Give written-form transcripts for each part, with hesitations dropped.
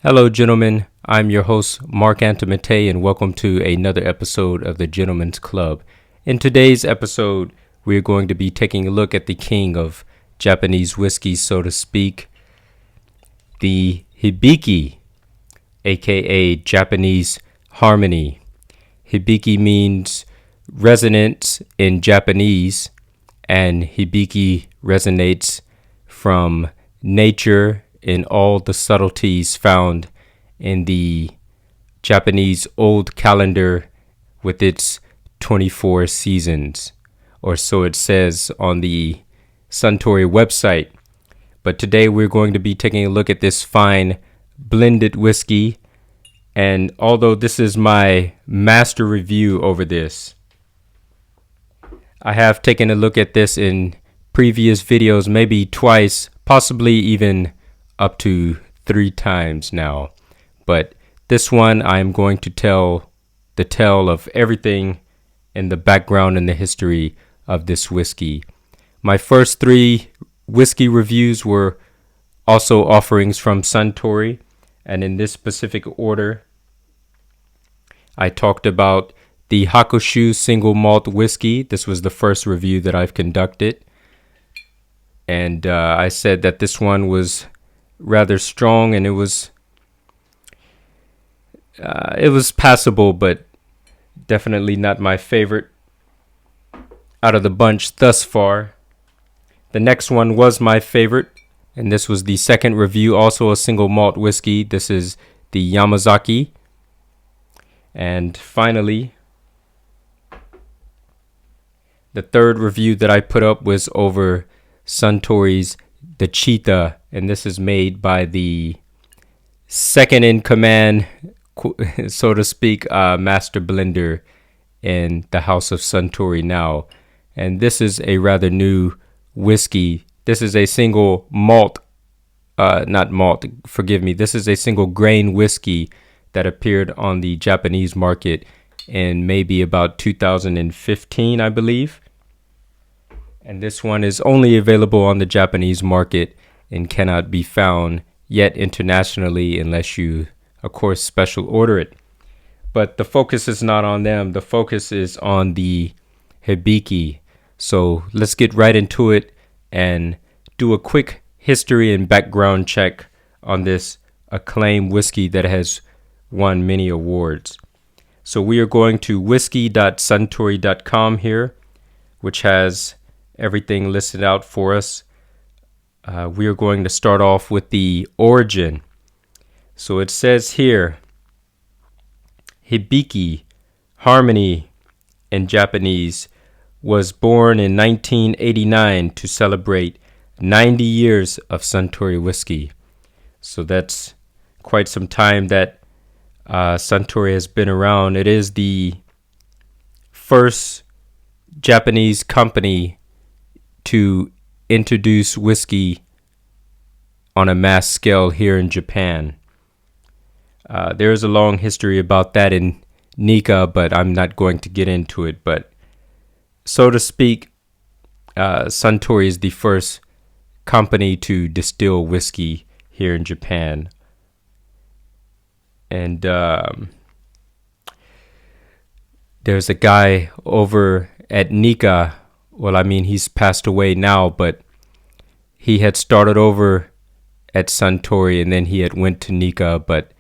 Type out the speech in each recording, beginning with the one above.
Hello, gentlemen. I'm your host, marc.antomattei, and welcome to another episode of the Gentleman's Club. In today's episode, we're going to be taking a look at the king of Japanese whiskey, so to speak, the Hibiki, aka Japanese harmony. Hibiki means resonance in Japanese, and Hibiki resonates from nature in all the subtleties found in the Japanese old calendar with its 24 seasons, or so it says on the Suntory website. But today we're going to be taking a look at this fine blended whiskey, and although this is my master review over this, I have taken a look at this in previous videos, maybe twice, possibly even up to 3 times now. But this one, I'm going to tell the tale of everything in the background and the history of this whiskey. My first 3 whiskey reviews were also offerings from Suntory, and in this specific order, I talked about the Hakushu single malt whiskey. This was the first review that I've conducted, and I said that this one was rather strong, and it was passable, but definitely not my favorite out of the bunch thus far. The next one was my favorite, and this was the second review, also a single malt whiskey. This is the Yamazaki. And finally, the third review that I put up was over Suntory's The Cheetah, and this is made by the second in command, so to speak, master blender in the House of Suntory now. And this is a rather new whiskey. This is a single malt, this is a single grain whiskey that appeared on the Japanese market in maybe about 2015, I believe. And this one is only available on the Japanese market and cannot be found yet internationally unless you, of course, special order it. But the focus is not on them. The focus is on the Hibiki. So let's get right into it and do a quick history and background check on this acclaimed whiskey that has won many awards. So we are going to whiskey.suntory.com here, which has everything listed out for us. We are going to start off with the origin. So it says here, Hibiki, harmony in Japanese, was born in 1989 to celebrate 90 years of Suntory whiskey. So that's quite some time that Suntory has been around. It is the first Japanese company to introduce whiskey on a mass scale here in Japan. There is a long history about that in Nika, but I'm not going to get into it. But so to speak, Suntory is the first company to distill whiskey here in Japan. And there's a guy over at Nika. Well, I mean, he's passed away now, but he had started over at Suntory and then he had went to Nika. But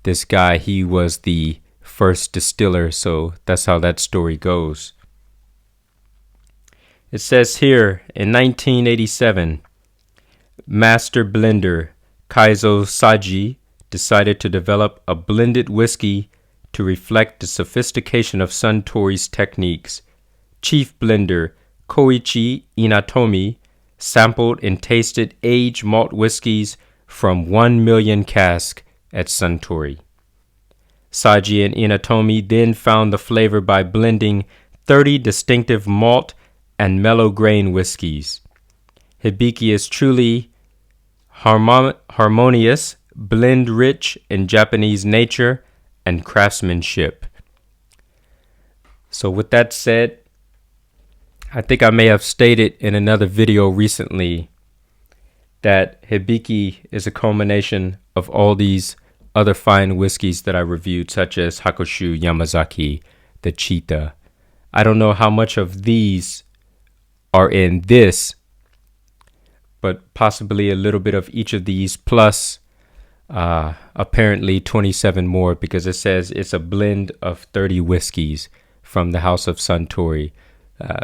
this guy, he was the first distiller, so that's how that story goes. It says here, in 1987, master blender Kaizo Saji decided to develop a blended whiskey to reflect the sophistication of Suntory's techniques. Chief blender Koichi Inatomi sampled and tasted aged malt whiskies from 1 million casks at Suntory. Saji and Inatomi then found the flavor by blending 30 distinctive malt and mellow grain whiskies. Hibiki is truly harmonious, blend rich in Japanese nature and craftsmanship. So with that said, I think I may have stated in another video recently that Hibiki is a culmination of all these other fine whiskeys that I reviewed, such as Hakushu Yamazaki, the Cheetah. I don't know how much of these are in this, but possibly a little bit of each of these, plus apparently 27 more, because it says it's a blend of 30 whiskeys from the House of Suntory,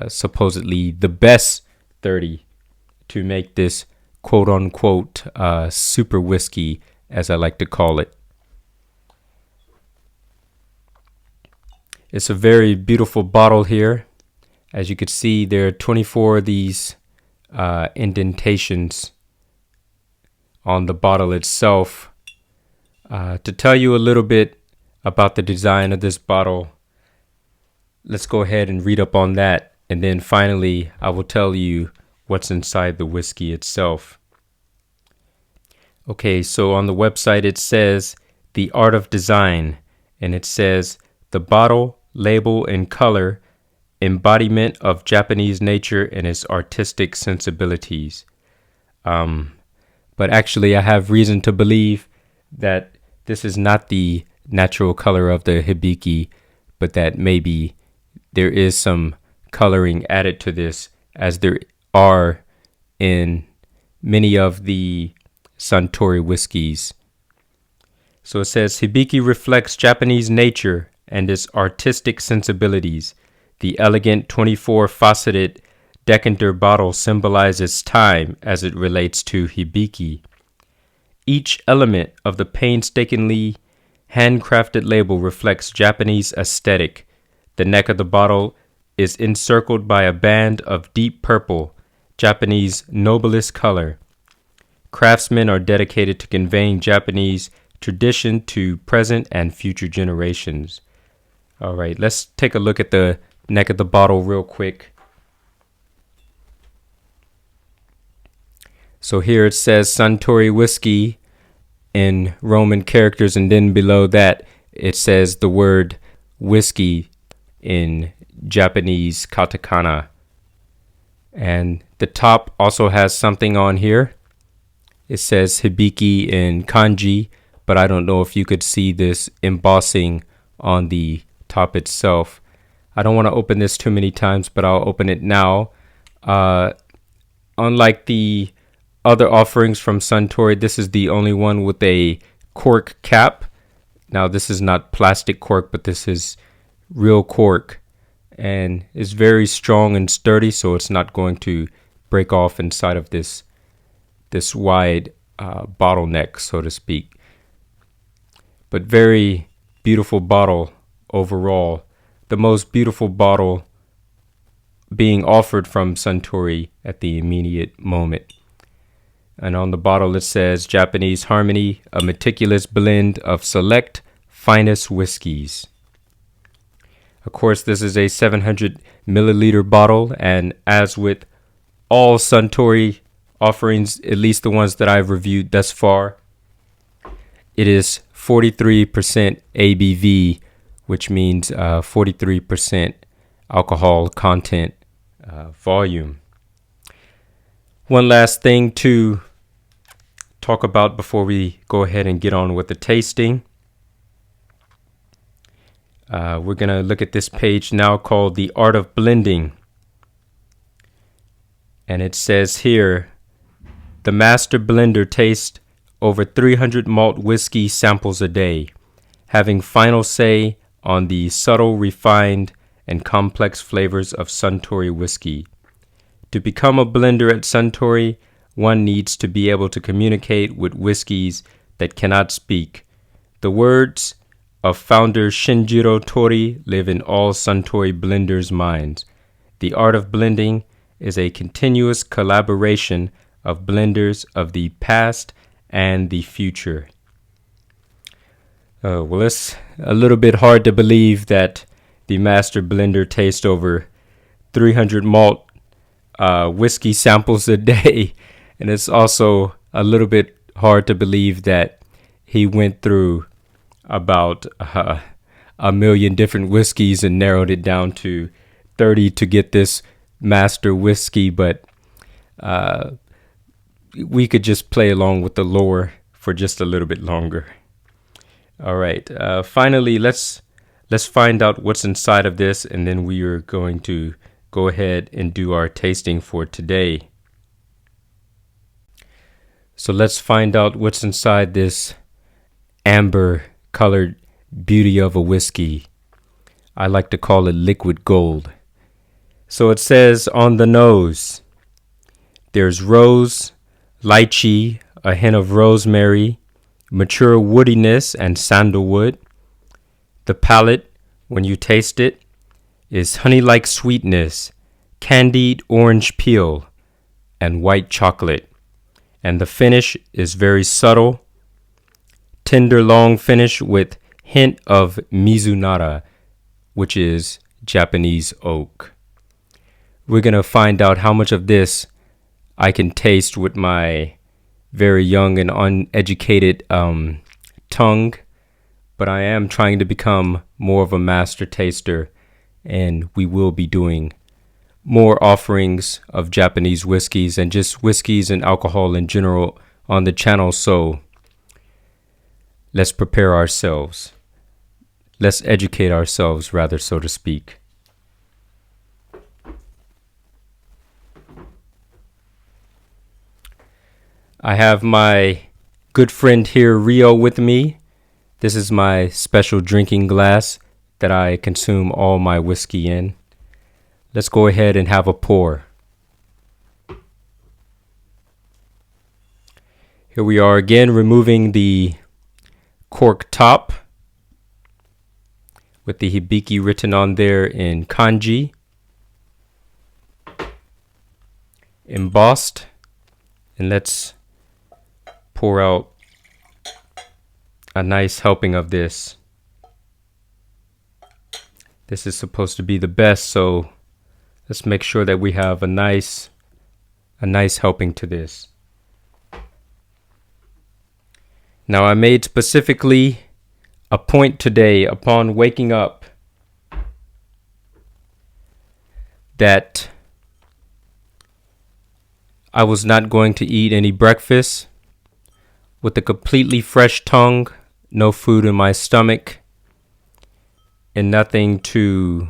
supposedly the best 30 to make this quote-unquote super whiskey, as I like to call it. It's a very beautiful bottle here. As you can see, there are 24 of these indentations on the bottle itself. To tell you a little bit about the design of this bottle, let's go ahead and read up on that. And then finally, I will tell you what's inside the whiskey itself. Okay, so on the website it says the art of design, and it says the bottle, label, and color embodiment of Japanese nature and its artistic sensibilities. But actually I have reason to believe that this is not the natural color of the Hibiki, but that maybe there is some coloring added to this, as there are in many of the Suntory whiskeys. So it says Hibiki reflects Japanese nature and its artistic sensibilities. The elegant 24-faceted decanter bottle symbolizes time as it relates to Hibiki. Each element of the painstakingly handcrafted label reflects Japanese aesthetic. The neck of the bottle is encircled by a band of deep purple, Japanese noblest color. Craftsmen are dedicated to conveying Japanese tradition to present and future generations. All right, let's take a look at the neck of the bottle real quick. So here it says Suntory Whisky in Roman characters, and then below that it says the word whiskey in Japanese katakana. And the top also has something on here. It says Hibiki in kanji, but I don't know if you could see this embossing on the top itself. I don't want to open this too many times, but I'll open it now. Unlike the other offerings from Suntory, this is the only one with a cork cap. Now, this is not plastic cork, but this is real cork, and it's very strong and sturdy, so it's not going to break off inside of this wide bottleneck, so to speak. But very beautiful bottle overall. The most beautiful bottle being offered from Suntory at the immediate moment. And on the bottle it says Japanese Harmony, a meticulous blend of select finest whiskeys. Of course, this is a 700 milliliter bottle, and as with all Suntory offerings, at least the ones that I've reviewed thus far, it is 43% ABV, which means 43% alcohol content volume. One last thing to talk about before we go ahead and get on with the tasting. We're going to look at this page now called The Art of Blending. And it says here, the master blender tastes over 300 malt whiskey samples a day, having final say on the subtle, refined, and complex flavors of Suntory whiskey. To become a blender at Suntory, one needs to be able to communicate with whiskeys that cannot speak. The words of founder Shinjiro Tori live in all Suntory blenders' minds. The art of blending is a continuous collaboration of blenders of the past and the future. Well, it's a little bit hard to believe that the master blender tastes over 300 malt whiskey samples a day. And it's also a little bit hard to believe that he went through about a million different whiskeys and narrowed it down to 30 to get this master whiskey. But we could just play along with the lore for just a little bit longer. All right. Finally, let's find out what's inside of this, and then we are going to go ahead and do our tasting for today. So let's find out what's inside this amber colored beauty of a whiskey. I like to call it liquid gold. So it says on the nose, there's rose, lychee, a hint of rosemary, mature woodiness and sandalwood. The palate, when you taste it, is honey-like sweetness, candied orange peel, and white chocolate. And the finish is very subtle, tender long finish with hint of mizunara, which is Japanese oak. We're going to find out how much of this I can taste with my very young and uneducated tongue, but I am trying to become more of a master taster, and we will be doing more offerings of Japanese whiskeys and just whiskeys and alcohol in general on the channel. So let's prepare ourselves. Let's educate ourselves, rather, so to speak. I have my good friend here, Rio, with me. This is my special drinking glass that I consume all my whiskey in. Let's go ahead and have a pour. Here we are again, removing the cork top with the Hibiki written on there in kanji, embossed. And let's pour out a nice helping of this. This is supposed to be the best, so let's make sure that we have a nice helping to this. Now, I made specifically a point today upon waking up that I was not going to eat any breakfast. With a completely fresh tongue, no food in my stomach, and nothing to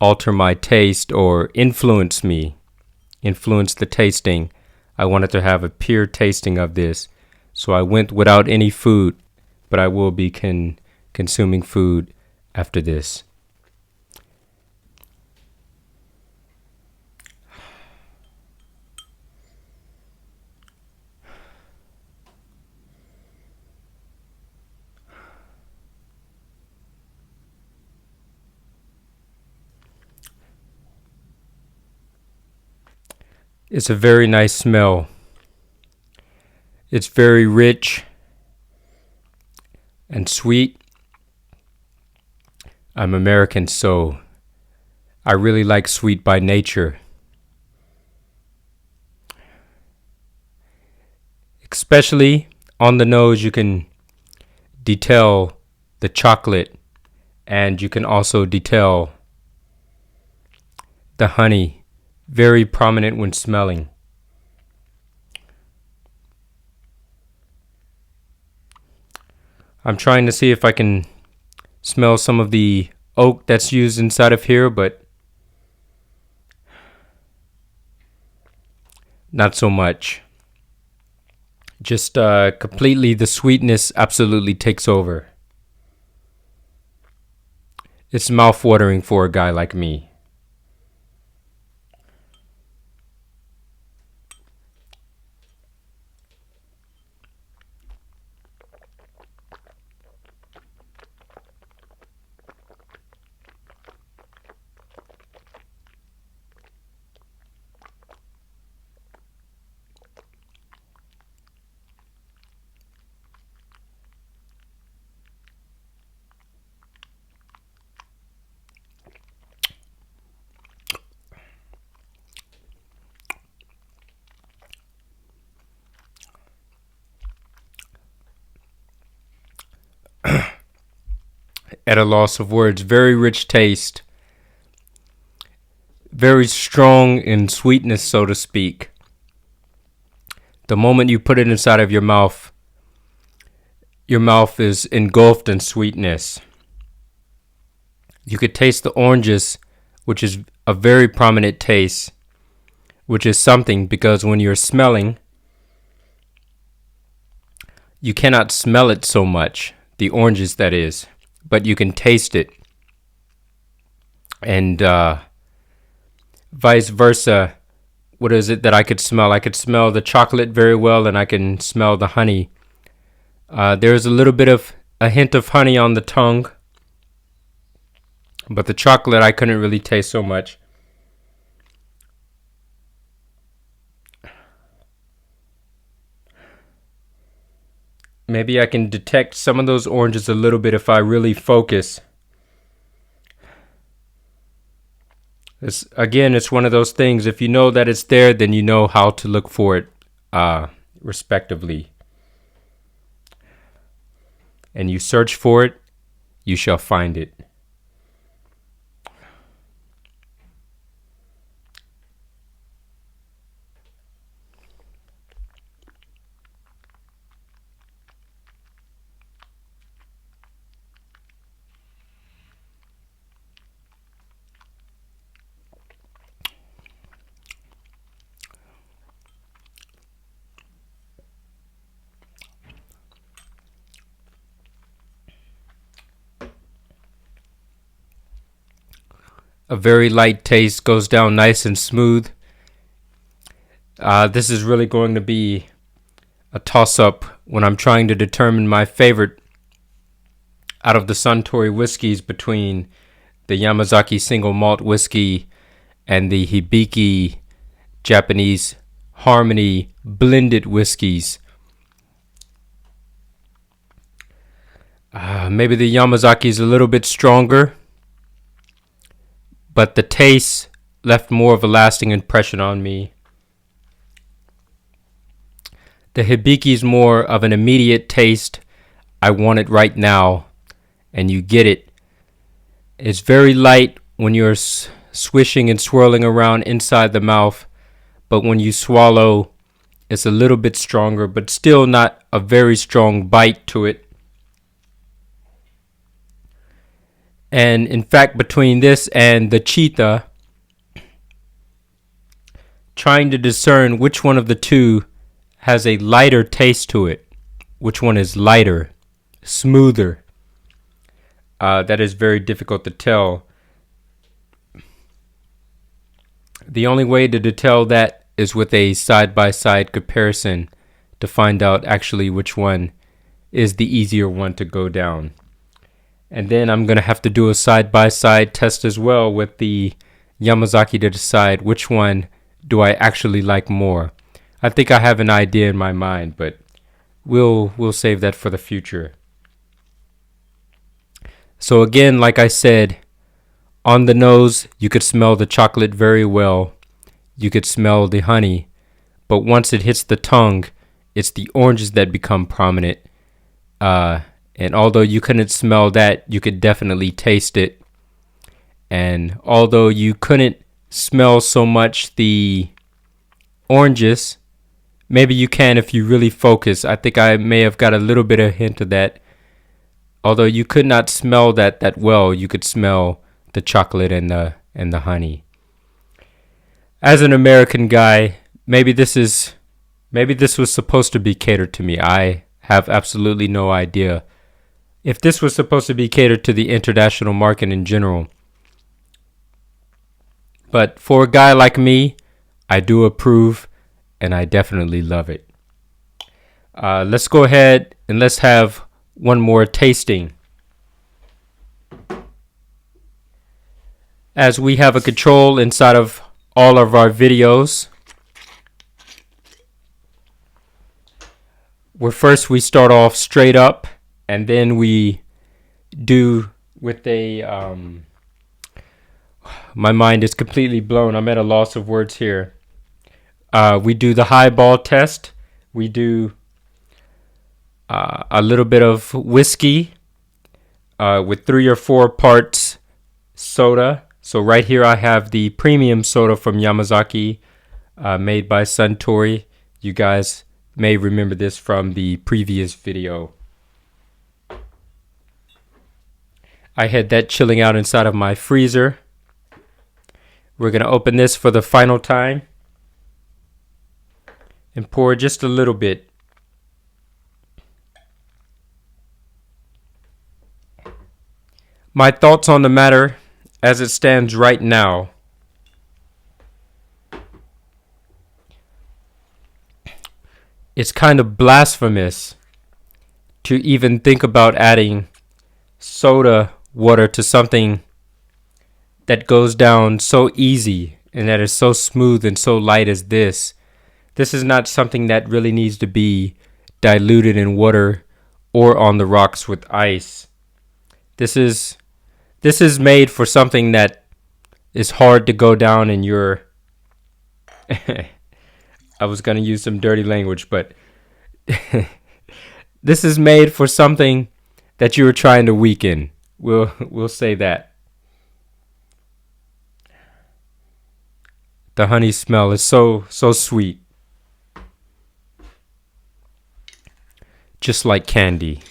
alter my taste or influence the tasting. I wanted to have a pure tasting of this. So I went without any food, but I will be consuming food after this. It's a very nice smell. It's very rich and sweet. I'm American, so I really like sweet by nature. Especially on the nose, you can detail the chocolate, and you can also detail the honey. Very prominent when smelling. I'm trying to see if I can smell some of the oak that's used inside of here, but not so much. Just completely the sweetness absolutely takes over. It's mouth-watering for a guy like me. At a loss of words. Very rich taste. Very strong in sweetness, so to speak. The moment you put it inside of your mouth, your mouth is engulfed in sweetness. You could taste the oranges, which is a very prominent taste, which is something because when you're smelling, you cannot smell it so much, the oranges that is, but you can taste it. And vice versa, what is it that I could smell? I could smell the chocolate very well, and I can smell the honey. There's a little bit of a hint of honey on the tongue, but the chocolate I couldn't really taste so much. Maybe I can detect some of those oranges a little bit if I really focus. It's one of those things. If you know that it's there, then you know how to look for it, respectively. And you search for it, you shall find it. A very light taste, goes down nice and smooth. This is really going to be a toss-up when I'm trying to determine my favorite out of the Suntory whiskeys between the Yamazaki single malt whiskey and the Hibiki Japanese Harmony blended whiskeys. Maybe the Yamazaki is a little bit stronger, but the taste left more of a lasting impression on me. The Hibiki is more of an immediate taste. I want it right now, and you get it. It's very light when you're swishing and swirling around inside the mouth, but when you swallow, it's a little bit stronger, but still not a very strong bite to it. And in fact, between this and the Cheetah, trying to discern which one of the two has a lighter taste to it, which one is lighter, smoother, that is very difficult to tell. The only way to tell that is with a side-by-side comparison to find out actually which one is the easier one to go down. And then I'm going to have to do a side-by-side test as well with the Yamazaki to decide which one do I actually like more. I think I have an idea in my mind, but we'll save that for the future. So again, like I said, on the nose, you could smell the chocolate very well. You could smell the honey. But once it hits the tongue, it's the oranges that become prominent. And although you couldn't smell that, you could definitely taste it. And although you couldn't smell so much the oranges, maybe you can if you really focus. I think I may have got a little bit of hint of that. Although you could not smell that well, you could smell the chocolate and the honey. As an American guy, maybe this was supposed to be catered to me. I have absolutely no idea if this was supposed to be catered to the international market in general. But for a guy like me, I do approve, and I definitely love it. Let's go ahead and let's have one more tasting. As we have a control inside of all of our videos, where first we start off straight up, and then we do with a, my mind is completely blown. I'm at a loss of words here. We do the highball test. We do a little bit of whiskey with 3 or 4 parts soda. So right here I have the premium soda from Yamazaki, made by Suntory. You guys may remember this from the previous video. I had that chilling out inside of my freezer. We're going to open this for the final time and pour just a little bit. My thoughts on the matter as it stands right now. It's kind of blasphemous to even think about adding soda water to something that goes down so easy and that is so smooth and so light as this. This is not something that really needs to be diluted in water or on the rocks with ice. This is made for something that is hard to go down in your I was going to use some dirty language, but this is made for something that you were trying to weaken. We'll say that. The honey smell is so sweet. Just like candy.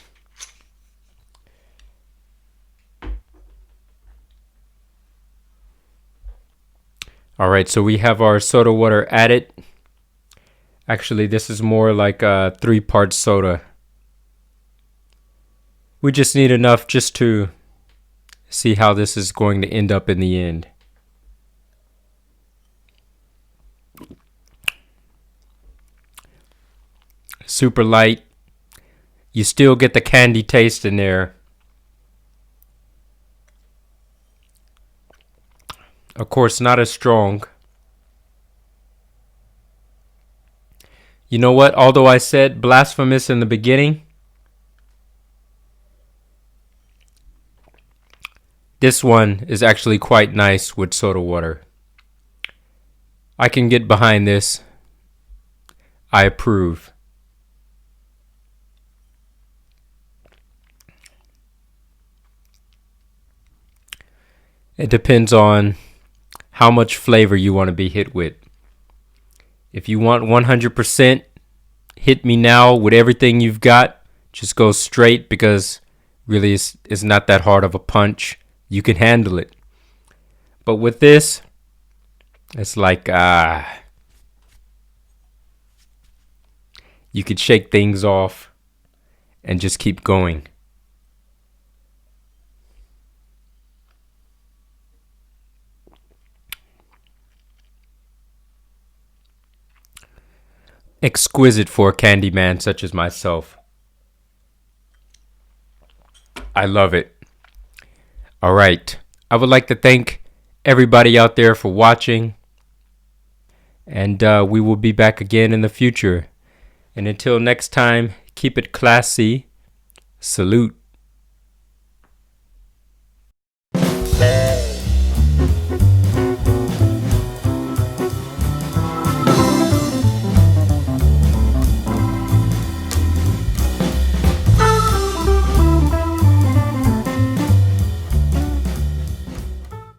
All right, so we have our soda water added. Actually, this is more like a 3-part soda. We just need enough just to see how this is going to end up in the end. Super light. You still get the candy taste in there. Of course, not as strong. You know what? Although I said blasphemous in the beginning, this one is actually quite nice with soda water. I can get behind this. I approve. It depends on how much flavor you want to be hit with. If you want 100%, hit me now with everything you've got. Just go straight because really it's not that hard of a punch. You can handle it. But with this, it's like, you could shake things off and just keep going. Exquisite for a candy man such as myself. I love it. All right. I would like to thank everybody out there for watching. And we will be back again in the future. And until next time, keep it classy. Salute.